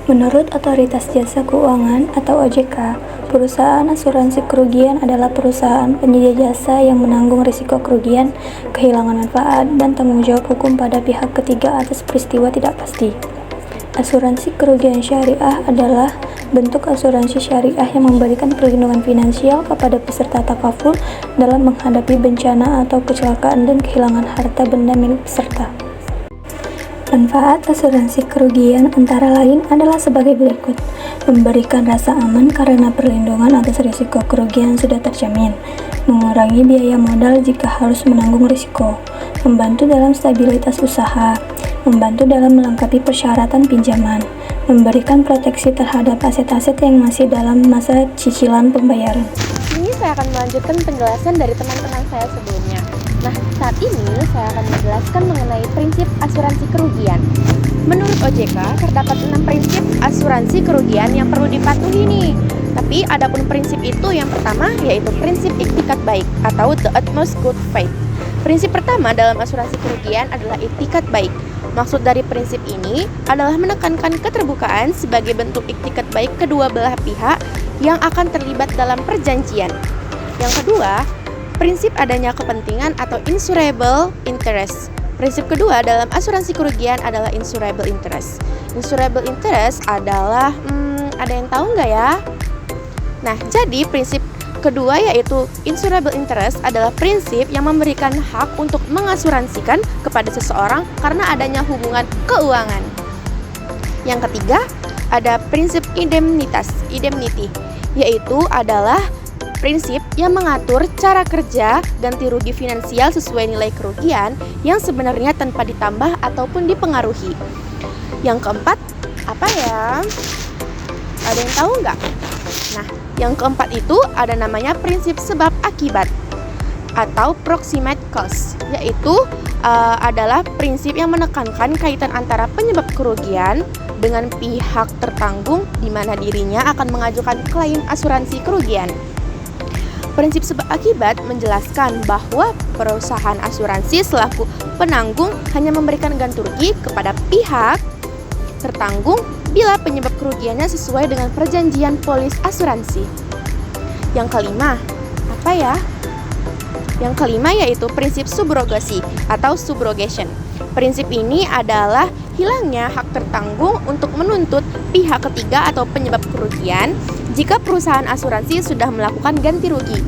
Menurut Otoritas Jasa Keuangan atau OJK, perusahaan asuransi kerugian adalah perusahaan penyedia jasa yang menanggung risiko kerugian, kehilangan manfaat, dan tanggung jawab hukum pada pihak ketiga atas peristiwa tidak pasti. Asuransi kerugian syariah adalah bentuk asuransi syariah yang memberikan perlindungan finansial kepada peserta takaful dalam menghadapi bencana atau kecelakaan dan kehilangan harta benda milik peserta. Manfaat asuransi kerugian antara lain adalah sebagai berikut: memberikan rasa aman karena perlindungan atas risiko kerugian sudah terjamin, mengurangi biaya modal jika harus menanggung risiko, membantu dalam stabilitas usaha, membantu dalam melengkapi persyaratan pinjaman, memberikan proteksi terhadap aset-aset yang masih dalam masa cicilan pembayaran. Ini saya akan melanjutkan penjelasan dari teman-teman saya sebelumnya. Nah, saat ini saya akan menjelaskan mengenai prinsip asuransi kerugian. Menurut OJK, terdapat 6 prinsip asuransi kerugian yang perlu dipatuhi nih. Tapi adapun prinsip itu yang pertama yaitu prinsip iktikat baik atau the utmost good faith. Prinsip pertama dalam asuransi kerugian adalah iktikat baik. Maksud dari prinsip ini adalah menekankan keterbukaan sebagai bentuk iktikat baik kedua belah pihak yang akan terlibat dalam perjanjian. Yang kedua, prinsip adanya kepentingan atau insurable interest. Prinsip kedua dalam asuransi kerugian adalah insurable interest. Insurable interest adalah, ada yang tahu nggak ya? Nah, jadi prinsip kedua yaitu insurable interest adalah prinsip yang memberikan hak untuk mengasuransikan kepada seseorang karena adanya hubungan keuangan. Yang ketiga, ada prinsip indemnity, yaitu adalah prinsip yang mengatur cara kerja ganti rugi finansial sesuai nilai kerugian yang sebenarnya tanpa ditambah ataupun dipengaruhi. Yang keempat, apa ya? Ada yang tahu nggak? Nah, yang keempat itu ada namanya prinsip sebab akibat atau proximate cause, yaitu adalah prinsip yang menekankan kaitan antara penyebab kerugian dengan pihak tertanggung di mana dirinya akan mengajukan klaim asuransi kerugian. Prinsip sebab akibat menjelaskan bahwa perusahaan asuransi selaku penanggung hanya memberikan ganti rugi kepada pihak tertanggung bila penyebab kerugiannya sesuai dengan perjanjian polis asuransi. Yang kelima, apa ya? Yang kelima yaitu prinsip subrogasi atau subrogation. Prinsip ini adalah hilangnya hak tertanggung untuk menuntut pihak ketiga atau penyebab kerugian jika perusahaan asuransi sudah melakukan ganti rugi.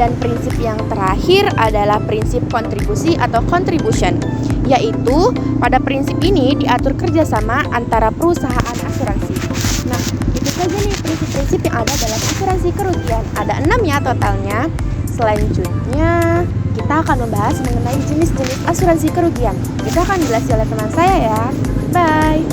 Dan prinsip yang terakhir adalah prinsip kontribusi atau contribution, yaitu pada prinsip ini diatur kerjasama antara perusahaan asuransi. Nah, itu saja nih prinsip-prinsip yang ada dalam asuransi kerugian. Ada 6 ya totalnya. Selanjutnya kita akan membahas mengenai jenis-jenis asuransi kerugian. Itu akan dijelaskan oleh teman saya ya. Bye.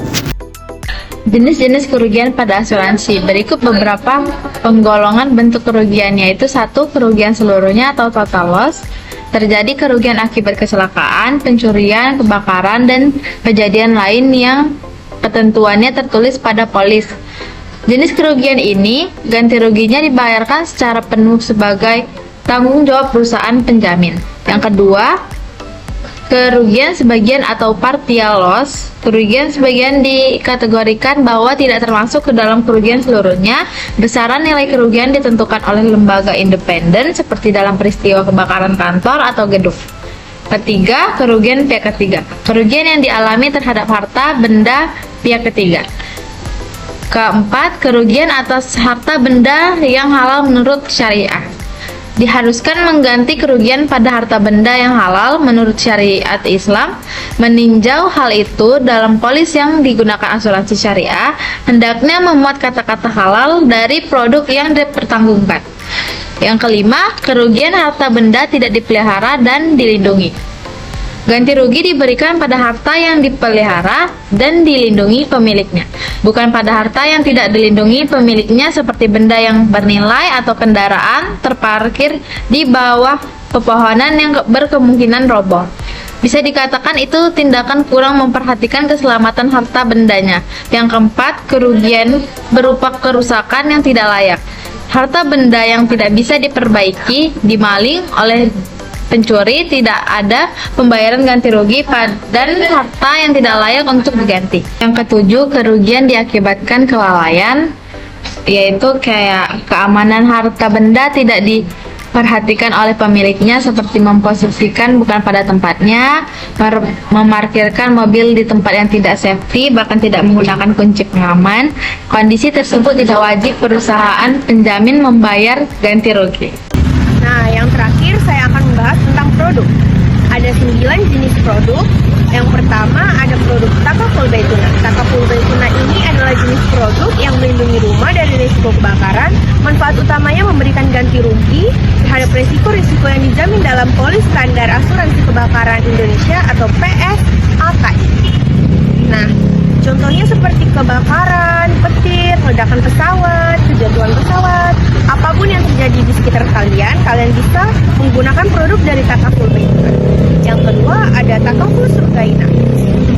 Jenis-jenis kerugian pada asuransi. Berikut beberapa penggolongan bentuk kerugian, yaitu 1. Kerugian seluruhnya atau total loss. Terjadi kerugian akibat kecelakaan, pencurian, kebakaran, dan kejadian lain yang ketentuannya tertulis pada polis. Jenis kerugian ini, ganti ruginya dibayarkan secara penuh sebagai tanggung jawab perusahaan penjamin. Yang kedua, kerugian sebagian atau partial loss. Kerugian sebagian dikategorikan bahwa tidak termasuk ke dalam kerugian seluruhnya. Besaran nilai kerugian ditentukan oleh lembaga independen seperti dalam peristiwa kebakaran kantor atau gedung. Ketiga, kerugian pihak ketiga. Kerugian yang dialami terhadap harta benda pihak ketiga. Keempat, kerugian atas harta benda yang halal menurut syariah. Diharuskan mengganti kerugian pada harta benda yang halal menurut syariat Islam. Meninjau hal itu dalam polis yang digunakan asuransi syariah, hendaknya memuat kata-kata halal dari produk yang dipertanggungkan. Yang kelima, kerugian harta benda tidak dipelihara dan dilindungi. Ganti rugi diberikan pada harta yang dipelihara dan dilindungi pemiliknya, bukan pada harta yang tidak dilindungi pemiliknya seperti benda yang bernilai atau kendaraan terparkir di bawah pepohonan yang berkemungkinan roboh. Bisa dikatakan itu tindakan kurang memperhatikan keselamatan harta bendanya. Yang keempat, kerugian berupa kerusakan yang tidak layak. Harta benda yang tidak bisa diperbaiki, dimaling oleh pencuri, tidak ada pembayaran ganti rugi dan harta yang tidak layak untuk diganti. Yang ketujuh, kerugian diakibatkan kelalaian, yaitu kayak keamanan harta benda tidak diperhatikan oleh pemiliknya, seperti memposisikan bukan pada tempatnya, memarkirkan mobil di tempat yang tidak safety, bahkan tidak menggunakan kunci pengaman. Kondisi tersebut tidak wajib perusahaan penjamin membayar ganti rugi. Nah, yang terakhir saya akan membahas tentang produk. Ada 9 jenis produk. Yang pertama ada produk Takaful Baituna. Takaful Baituna ini adalah jenis produk yang melindungi rumah dari risiko kebakaran. Manfaat utamanya memberikan ganti rugi terhadap risiko-risiko yang dijamin dalam polis standar asuransi kebakaran Indonesia atau PSAKI. Nah, contohnya seperti kebakaran, petir, ledakan pesawat, kejatuhan pesawat, apapun yang terjadi di sekitar kalian, kalian bisa menggunakan produk dari Takaful Baituna. Yang kedua ada Takaful Surgaina.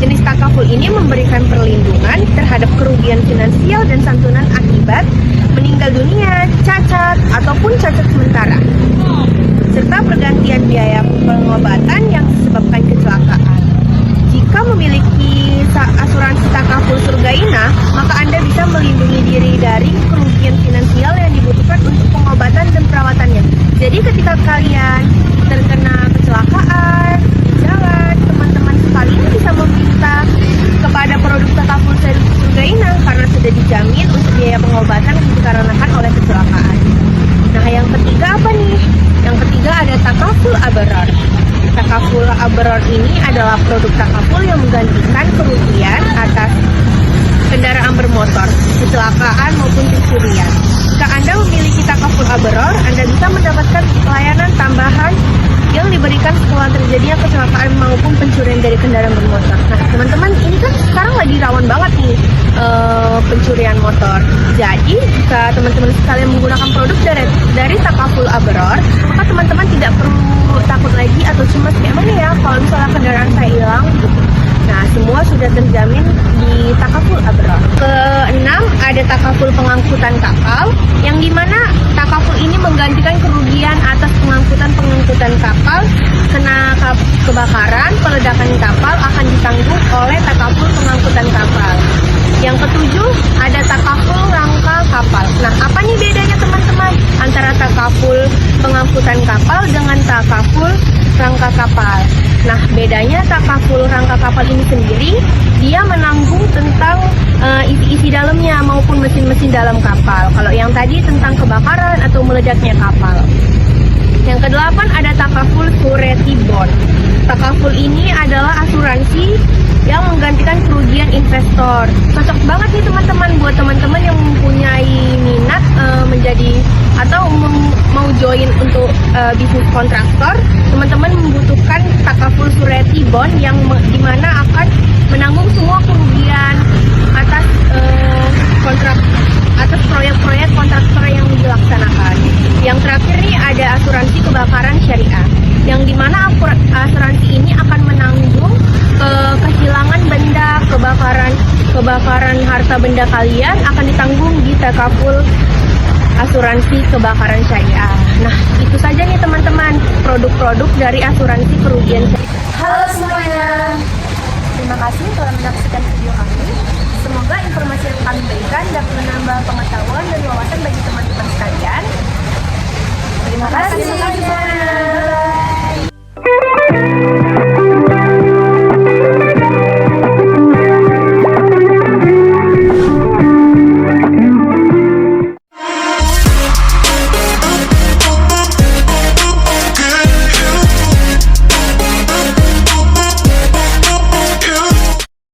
Jenis Takaful ini memberikan perlindungan terhadap kerugian finansial dan santunan akibat meninggal dunia, cacat, ataupun cacat sementara, serta pergantian biaya pengobatan yang disebabkan kecelakaan. Jika memiliki asuransi Takaful Surgaina, maka Anda bisa melindungi diri dari kerugian finansial yang dibutuhkan untuk pengobatan dan perawatannya. Jadi ketika kalian terkena kecelakaan di jalan, teman-teman sekalian bisa meminta kepada produk Takaful Surgaina karena sudah dijamin untuk biaya pengobatan dikarenakan oleh kecelakaan. Nah, yang ketiga apa nih? Yang ketiga ada Takaful Abaror. Takaful Abaror ini adalah produk Takaful yang menggantikan kerugian atas kendaraan bermotor, kecelakaan maupun pencurian. Jika Anda memiliki Takaful Abaror, Anda bisa mendapatkan pelayanan tambahan yang diberikan setelah terjadinya kecelakaan maupun pencurian dari kendaraan bermotor. Nah, teman-teman, ini kan sekarang lagi rawan banget nih pencurian motor. Jadi, jika teman-teman sekalian menggunakan produk dari Takaful Abaror, maka teman-teman tidak perlu takut lagi atau cemas kayak mana ya kalau misalnya kendaraan saya hilang gitu. Nah, semua sudah terjamin di Takaful Abaror. Keenam, ada Takaful Pengangkutan Kapal, yang dimana Takaful ini menggantikan kerugian atas pengangkutan kapal kena kebakaran, peledakan kapal akan ditanggung oleh Takaful Pengangkutan Kapal. Yang ketujuh, ada Takaful Rangka Kapal. Nah, apa nih bedanya teman-teman antara Takaful Pengangkutan Kapal dengan Takaful Rangka Kapal? Nah, bedanya Takaful Rangka Kapal ini sendiri, dia menanggung tentang isi-isi dalamnya maupun mesin-mesin dalam kapal. Kalau yang tadi tentang kebakaran atau meledaknya kapal. Yang kedelapan ada Takaful Surety Bond. Takaful ini adalah asuransi yang menggantikan kerugian investor. Cocok banget nih teman-teman buat teman-teman yang mempunyai minat menjadi atau mau join untuk bisnis kontraktor. Teman-teman membutuhkan Takaful Surety Bond yang dimana akan menanggung semua kerugian atas atas proyek-proyek kontraktor yang dilaksanakan. Yang terakhir nih ada asuransi kebakaran syariah, yang dimana asuransi ini akan menanggung kehilangan benda, kebakaran harta benda kalian akan ditanggung di Takaful asuransi kebakaran syariah. Nah, itu saja nih teman-teman produk-produk dari asuransi kerugian syariah. Halo semuanya, terima kasih telah menyaksikan video kami. Semoga informasi yang kami berikan dapat menambah pengetahuan dan wawasan bagi teman-teman sekalian. Terima kasih semuanya. Bye.